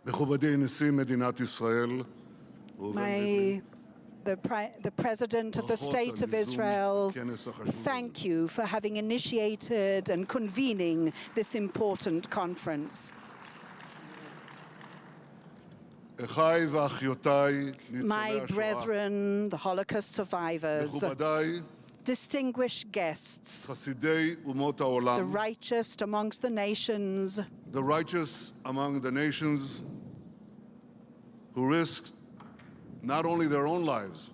מכובדי נשיא מדינת ישראל, the President of the State of Israel, thank you for having initiated and convening this important conference. אחיי ואחיותיי My ניצולי השואה, brethren, the Holocaust survivors, מכובדיי, distinguished guests, חסידי אומות the העולם, righteous amongst the nations, the righteous among the nations who risked not only their own lives,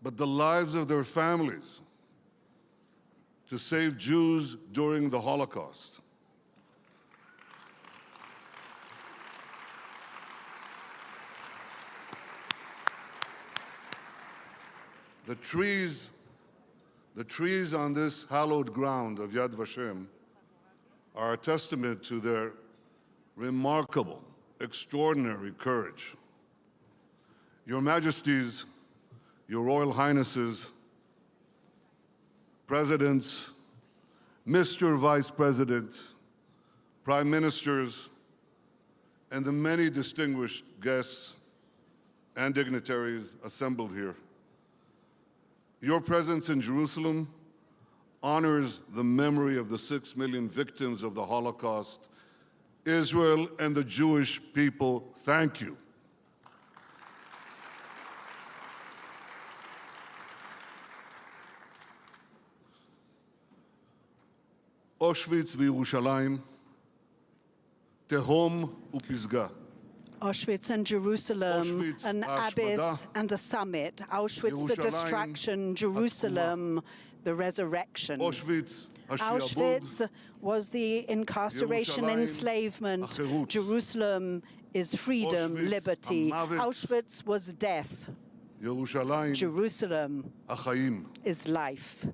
but the lives of their families to save Jews during the Holocaust. The trees on this hallowed ground of Yad Vashem are a testament to their remarkable, extraordinary courage. Your Majesties, Your Royal Highnesses, Presidents, Mr. Vice President, Prime Ministers, and the many distinguished guests and dignitaries assembled here. Your presence in Jerusalem honors the memory of the 6 million victims of the Holocaust. Israel and the Jewish people, thank you. Auschwitz וירושלים, תהום ופסגה. Auschwitz and Jerusalem, Auschwitz, an abyss and a summit. Auschwitz, the destruction. Jerusalem, the resurrection. Auschwitz was the incarceration, enslavement. Jerusalem is freedom, liberty. Auschwitz was death. Jerusalem is life.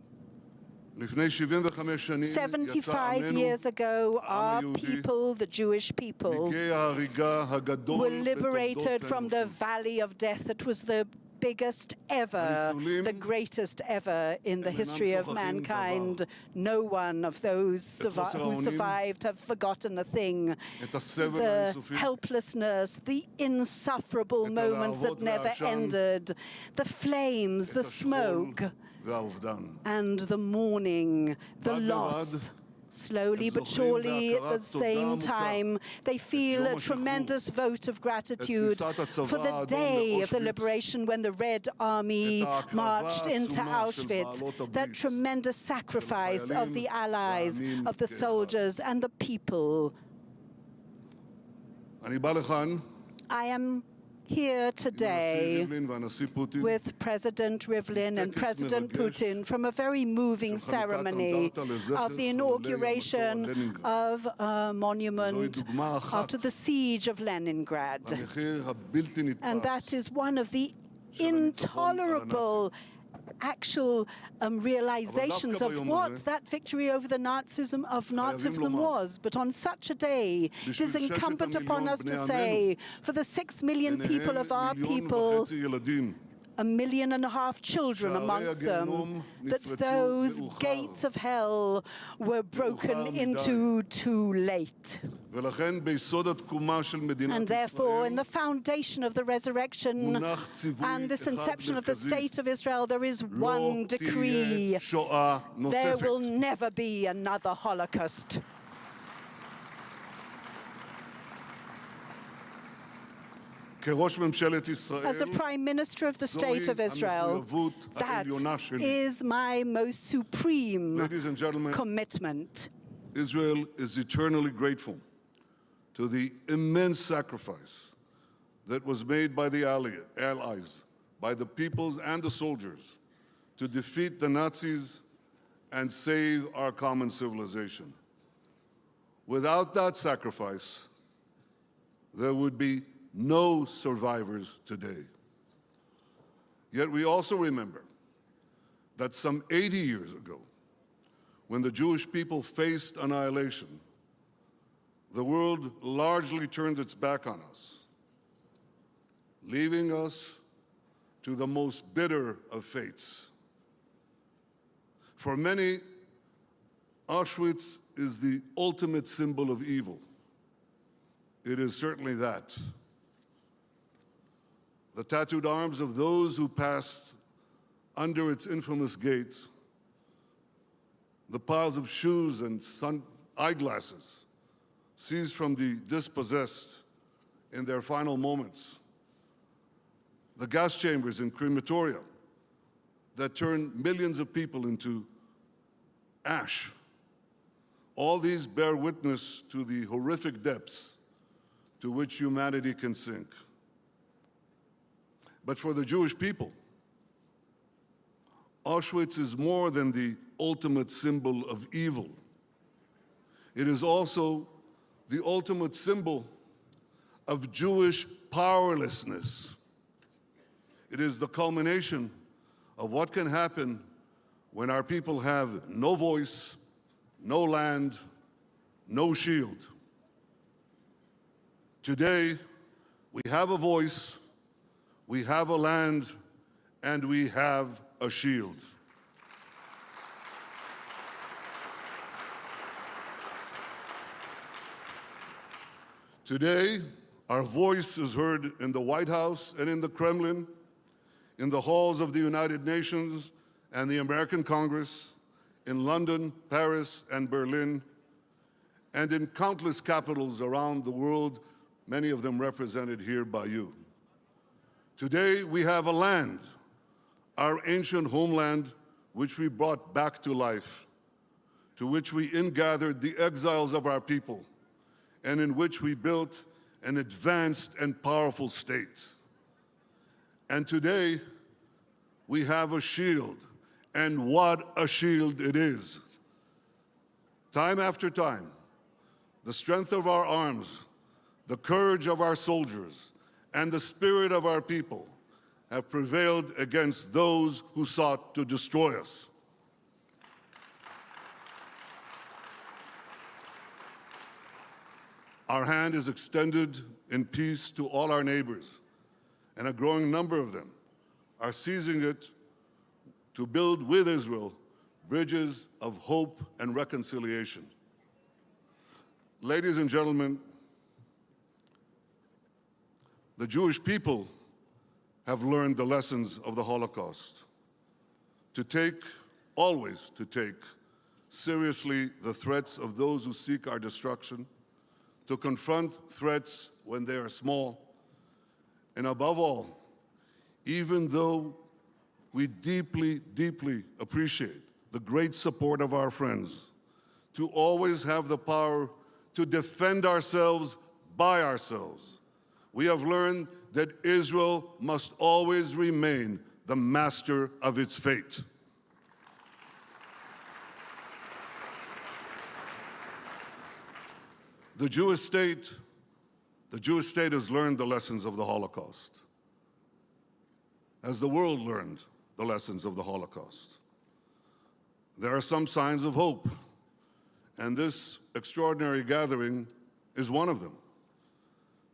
75 years ago, our people, the Jewish people, were liberated from the valley of death. It was the biggest ever, the greatest ever in the history of mankind. No one of those who survived have forgotten a thing. The helplessness, the insufferable moments that never ended, the flames, the smoke, and the mourning, the loss. Slowly but surely, at the same time, they feel a tremendous vote of gratitude for the day of the liberation when the Red Army marched into Auschwitz, that tremendous sacrifice of the allies, of the soldiers and the people. I am here today with President Rivlin and President Putin from a very moving ceremony of the inauguration of a monument after the siege of Leningrad. And that is one of the intolerable actual realizations of what that victory over the Nazism was. But on such a day, it is incumbent upon us to say, for the 6 million people of our people, 1.5 million children amongst them, that those gates of hell were broken into too late. And therefore, in the foundation of the resurrection and this inception of the State of Israel, there is one decree: there will never be another Holocaust. As a Prime Minister of the State of Israel, that is my most supreme commitment. Israel is eternally grateful to the immense sacrifice that was made by the Allies, by the peoples and the soldiers, to defeat the Nazis and save our common civilization. Without that sacrifice, there would be no survivors today. Yet we also remember that some 80 years ago, when the Jewish people faced annihilation, the world largely turned its back on us, leaving us to the most bitter of fates. For many, Auschwitz is the ultimate symbol of evil. it is certainly that. The tattooed arms of those who passed under its infamous gates, the piles of shoes and eyeglasses seized from the dispossessed in their final moments, the gas chambers in crematoria that turned millions of people into ash. All these bear witness to the horrific depths to which humanity can sink. But for the Jewish people, Auschwitz is more than the ultimate symbol of evil. It is also the ultimate symbol of Jewish powerlessness. It is the culmination of what can happen when our people have no voice, no land, no shield. Today, we have a voice, we have a land, and we have a shield. Today, our voice is heard in the White House and in the Kremlin, in the halls of the United Nations and the American Congress, in London, Paris, and Berlin, and in countless capitals around the world, many of them represented here by you. Today, we have a land, our ancient homeland, which we brought back to life, to which we ingathered the exiles of our people, and in which we built an advanced and powerful state. And today, we have a shield, and what a shield it is. Time after time, the strength of our arms, the courage of our soldiers, and the spirit of our people have prevailed against those who sought to destroy us. Our hand is extended in peace to all our neighbors, and a growing number of them are seizing it to build with Israel bridges of hope and reconciliation. Ladies and gentlemen, the Jewish people have learned the lessons of the Holocaust, always to take seriously the threats of those who seek our destruction, to confront threats when they are small, and above all, even though we deeply, deeply appreciate the great support of our friends, to always have the power to defend ourselves by ourselves. We have learned that Israel must always remain the master of its fate. The Jewish state has learned the lessons of the Holocaust, as the world learned the lessons of the Holocaust. There are some signs of hope, and this extraordinary gathering is one of them.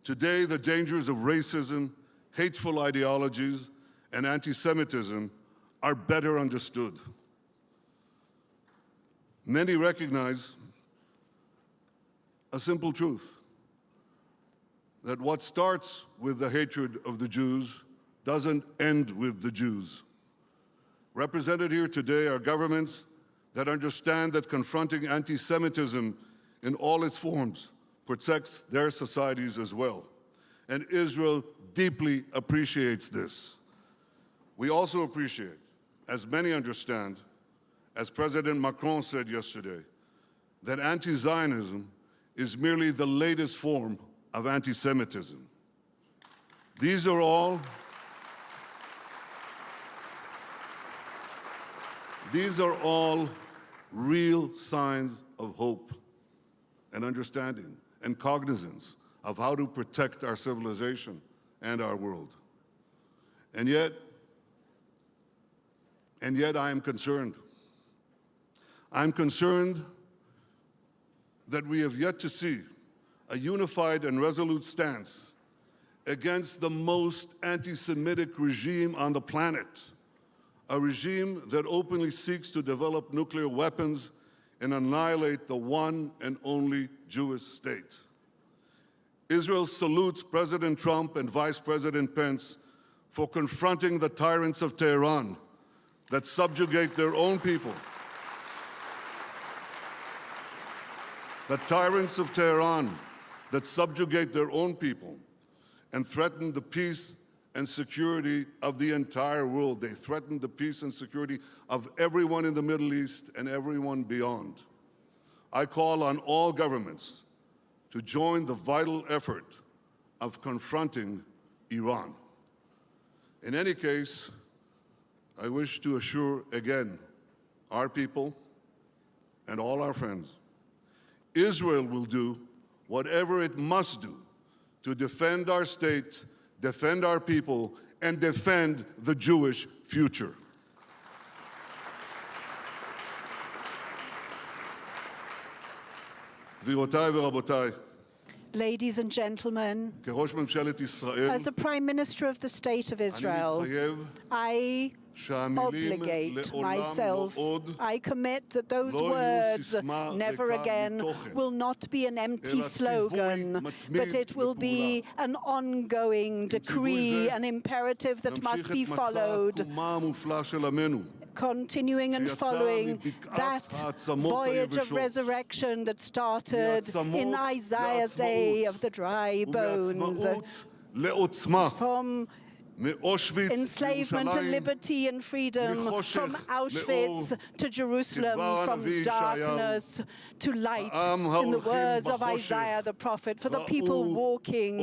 Today, the dangers of racism, hateful ideologies, and anti-Semitism are better understood. Many recognize a simple truth, that what starts with the hatred of the Jews doesn't end with the Jews. Represented here today are governments that understand that confronting anti-Semitism in all its forms protects their societies as well. And Israel deeply appreciates this. We also appreciate, as many understand, as President Macron said yesterday, that anti-Zionism is merely the latest form of anti-Semitism. These are all real signs of hope and understanding and cognizance of how to protect our civilization and our world. And yet I am concerned. I'm concerned that we have yet to see a unified and resolute stance against the most anti-Semitic regime on the planet, a regime that openly seeks to develop nuclear weapons and annihilate the one and only Jewish state. Israel salutes President Trump and Vice President Pence for confronting the tyrants of Tehran that subjugate their own people. The tyrants of Tehran that subjugate their own people and threaten the peace and security of the entire world. They threaten the peace and security of everyone in the Middle East and everyone beyond. I call on all governments to join the vital effort of confronting Iran. In any case, I wish to assure again our people and all our friends, Israel will do whatever it must do to defend our state, defend our people, and defend the Jewish future. גבירותיי ורבותיי, Ladies and gentlemen, כראש ממשלת ישראל, as the Prime Minister of the State of Israel, I obligate myself, I commit that those words, never again, will not be an empty slogan, but it will be an ongoing decree, an imperative that must be followed, continuing and following that voyage of resurrection that started in Isaiah's day of the dry bones, from enslavement to liberty and freedom, from Auschwitz to Jerusalem, from darkness to light, in the words of Isaiah the prophet. For the people walking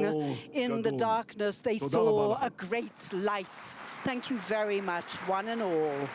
in the darkness, they saw a great light. Thank you very much, one and all.